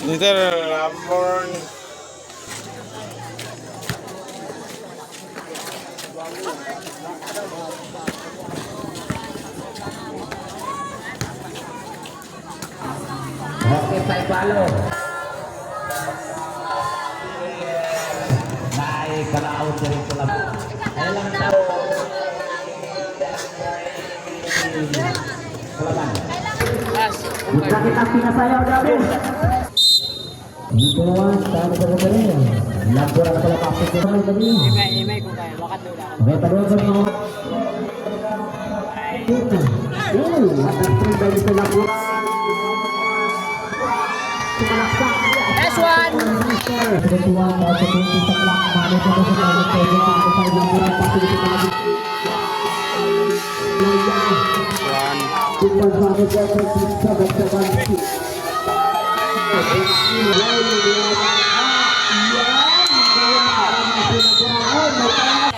Niter Lamborn. Oke, saya balo. Naik ke laut dari selam. Ayo lang tahu. Selamat. Bukan kita pindah saya udah habis. Ikaw tayo nagkakaroon. Lampura na pala kapit ko naman tadi. Imay ko kayo. Wakat doon ako. Okay, tadi ako mo. Atas trend dari sa lampura. S1! Kebetulan tayo sa 20 sa clock. Mano sa mga sa pwede sa lampura. Pati dito pa natin. Super Sonic Effect 770.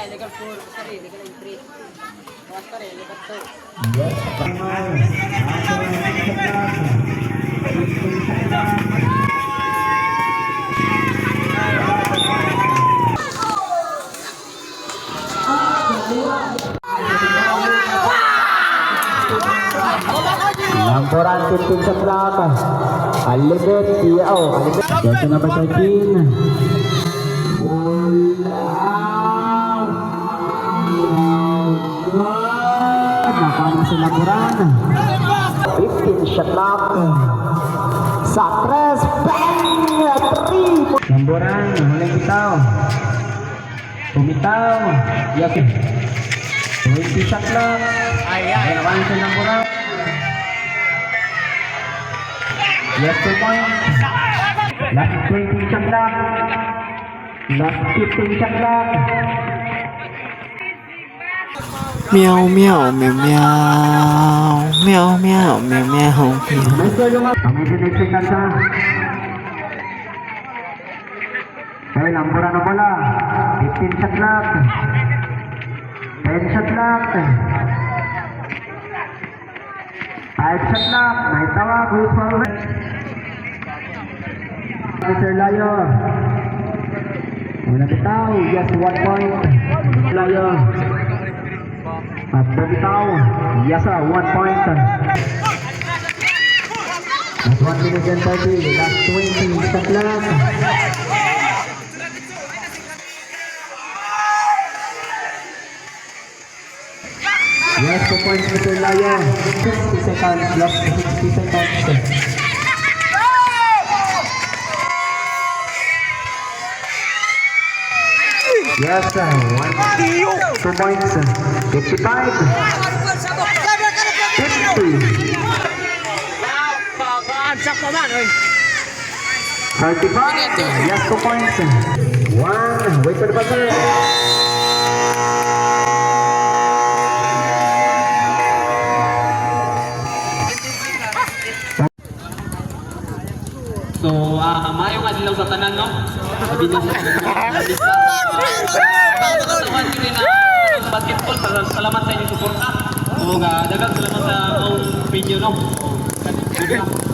Legal 4, sorry, legal 3. Sorry, legal 2. Lampuran pintin sa plaka. Alibet, siyaw. Alibet. Dito na ba sa King? Nakano si Lampuran. 15 shot lock. Sakres. Bang! 3. Lampuran, huling bitaw. Bumitaw. Yes. 20 shot lock. Ay, nakano si Lampuran. Yes, 2 points. Last 20 shot clock. Last 15 shot clock. Meow, meow, meow, meow. Meow, meow, meow, meow. Kami dinigsikan sa. Okay, Lampuran na bola. 15 shot clock. 10 shot clock. 5 shot clock. May tawag. Who's forward? Sir Layo. Una bitaw, yes, 1 point. Layo. At bitaw, yes, 1 point. Last 1 minute and 30, last 20, shot lang. Yes, 2 points, Mr. Layo. 60 seconds, last 60 seconds. Yes, 2 points. 55. 50. 35. Yes, 2 points. 1. Wait for the buzzer. So, mayong adlaw sa tanan, no? Sabi niyo sa basketball, salamat sa inyong suporta. O dagang salamat sa video, no? Good luck.